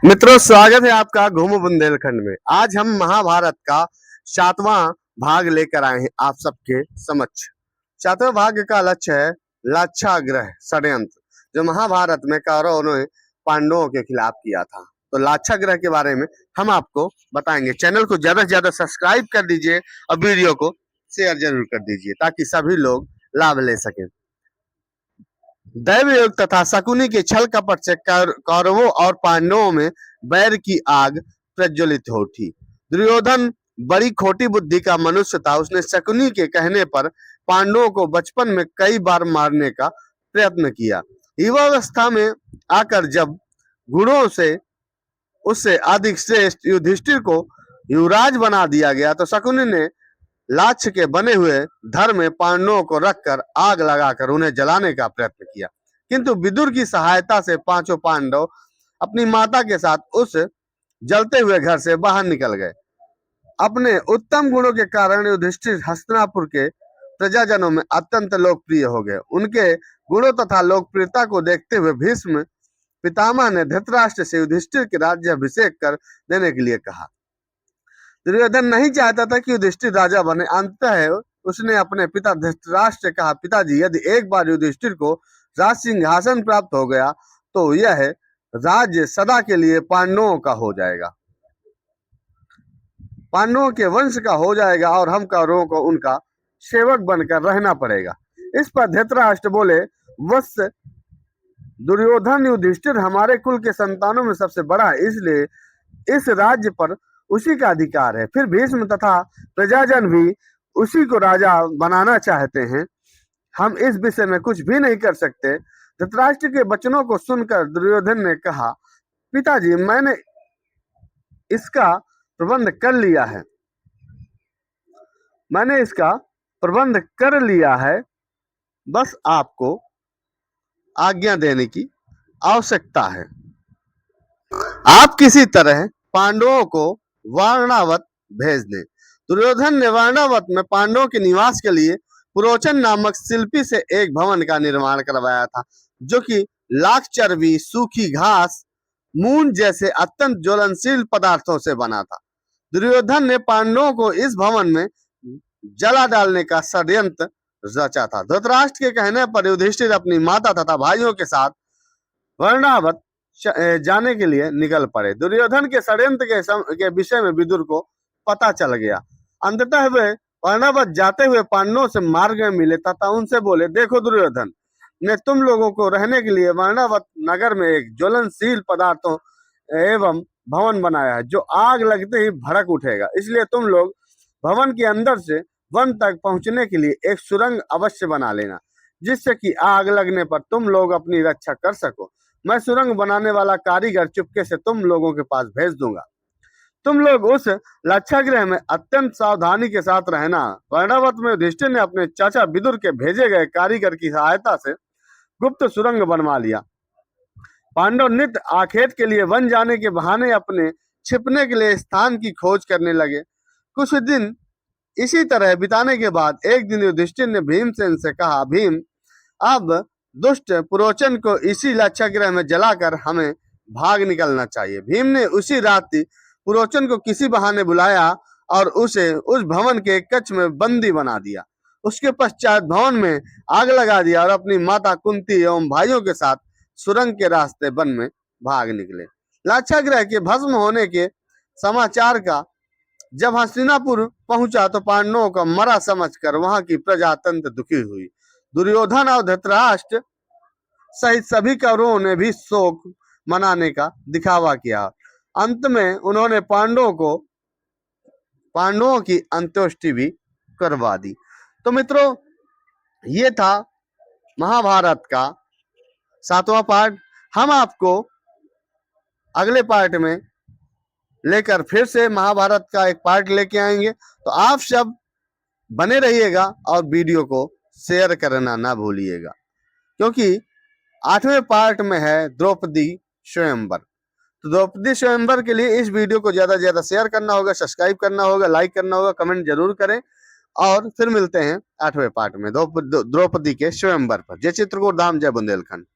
मित्रों, स्वागत है आपका घूमो बुंदेलखंड में। आज हम महाभारत का 7वां भाग लेकर आए हैं आप सबके समक्ष। 7वें भाग का लक्ष्य है लाक्षागृह षड्यंत्र, जो महाभारत में कौरवों ने पांडवों के खिलाफ किया था। तो लाक्षागृह के बारे में हम आपको बताएंगे। चैनल को ज्यादा से ज्यादा सब्सक्राइब कर दीजिए और वीडियो को शेयर जरूर कर दीजिए ताकि सभी लोग लाभ ले सकें। दैवयोग तथा शकुनी के छल कपट से कौरवों और पांडवों में बैर की आग प्रज्वलित हो उठी। दुर्योधन बड़ी खोटी बुद्धि का मनुष्य था। उसने शकुनी के कहने पर पांडवों को बचपन में कई बार मारने का प्रयत्न किया। युवावस्था में आकर जब गुणों से उससे अधिक श्रेष्ठ युधिष्ठिर को युवराज बना दिया गया तो शकुनी ने लाक्ष के बने हुए धर्म में पांडवों को रखकर आग लगाकर उन्हें जलाने का प्रयत्न किया, किंतु विदुर की सहायता से पांचों पांडव अपनी माता के साथ उस जलते हुए घर से बाहर निकल गए। अपने उत्तम गुणों के कारण युधिष्ठिर हस्तिनापुर के प्रजाजनों में अत्यंत लोकप्रिय हो गए। उनके गुणों तथा लोकप्रियता को देखते हुए भीष्म पितामह ने धृतराष्ट्र से युधिष्ठिर के राज्य अभिषेक कर देने के लिए कहा। दुर्योधन नहीं चाहता था कि युधिष्ठिर राजा बने। अंततः उसने अपने पिता धृतराष्ट्र से कहा, पिताजी, यदि एक बार युधिष्ठिर को राज सिंहासन प्राप्त हो गया तो यह राज्य सदा के लिए पांडवों का हो जाएगा, पांडवों के वंश का हो जाएगा और हम कौरवों को उनका सेवक बनकर रहना पड़ेगा। इस पर धृतराष्ट्र बोले, वत्स दुर्योधन, युधिष्ठिर हमारे कुल के संतानों में सबसे बड़ा है, इसलिए इस राज्य पर उसी का अधिकार है। फिर भीष्म तथा प्रजाजन भी उसी को राजा बनाना चाहते हैं। हम इस विषय में कुछ भी नहीं कर सकते। धृतराष्ट्र के वचनों को सुनकर दुर्योधन ने कहा, पिताजी, मैंने इसका प्रबंध कर लिया है, मैंने इसका प्रबंध कर लिया है, बस आपको आज्ञा देने की आवश्यकता है। आप किसी तरह पांडवों को वारणावत भेज दें। दुर्योधन ने वारणावत में पांडवों के निवास के लिए पुरोचन नामक शिल्पी से एक भवन का निर्माण करवाया था, जो कि लाख चर्बी, सूखी घास, मून जैसे अत्यंत ज्वलनशील पदार्थों से बना था। दुर्योधन ने पांडवों को इस भवन में जला डालने का षड्यंत्र रचा था। धृतराष्ट्र के कहने पर युधिष्ठिर अपनी माता तथा भाइयों के साथ वर्णावत जाने के लिए निकल पड़े। दुर्योधन के षड्यंत्र के विषय में विदुर को पता चल गया। अंततः वे वर्णावत जाते हुए पांडवों से मार्ग में मिले तथा उनसे बोले, देखो, दुर्योधन ने तुम लोगों को रहने के लिए वर्णावत नगर में एक ज्वलनशील पदार्थों एवं भवन बनाया है, जो आग लगते ही भड़क उठेगा। इसलिए तुम लोग भवन के अंदर से वन तक पहुंचने के लिए एक सुरंग अवश्य बना लेना, जिससे कि आग लगने पर तुम लोग अपनी रक्षा कर सको। मैं सुरंग बनाने वाला कारीगर चुपके से तुम लोगों के पास भेज दूंगा। तुम लोग उस लाक्षागृह में अत्यंत सावधानी के साथ रहना। वर्णावत में युधिष्ठिर ने अपने चाचा विदुर के भेजे गए कारीगर की सहायता से गुप्त सुरंग बनवा लिया। पांडव नित्य आखेट के लिए वन जाने के बहाने अपने छिपने के लिए स्थान की खोज करने लगे। कुछ दिन इसी तरह बिताने के बाद एक दिन युधिष्ठिर ने भीमसेन से कहा, भीम, अब दुष्ट पुरोचन को इसी लाक्षागृह में जलाकर हमें भाग निकलना चाहिए। भीम ने उसी रात्रि पुरोचन को किसी बहाने बुलाया और उसे उस भवन के कक्ष में बंदी बना दिया। उसके पश्चात भवन में आग लगा दिया और अपनी माता कुंती एवं भाइयों के साथ सुरंग के रास्ते वन में भाग निकले। लाक्षागृह के भस्म होने के समाचार का जब हस्तिनापुर पहुंचा तो पांडवों का मरा समझकर वहां की प्रजा अत्यंत दुखी हुई। दुर्योधन और धृतराष्ट्र सहित सभी कौरवों ने भी शोक मनाने का दिखावा किया। अंत में उन्होंने पांडवों की अंत्येष्टि भी करवा दी। तो मित्रों, ये था महाभारत का 7वां पार्ट। हम आपको अगले पार्ट में लेकर फिर से महाभारत का एक पार्ट लेके आएंगे। तो आप सब बने रहिएगा और वीडियो को शेयर करना ना भूलिएगा, क्योंकि 8वें पार्ट में है द्रौपदी स्वयंवर। तो द्रौपदी स्वयंवर के लिए इस वीडियो को ज्यादा से ज्यादा शेयर करना होगा, सब्सक्राइब करना होगा, लाइक करना होगा, कमेंट जरूर करें। और फिर मिलते हैं 8वें पार्ट में द्रौपदी के स्वयंवर पर। जय चित्रकूट धाम, जय बुंदेलखंड।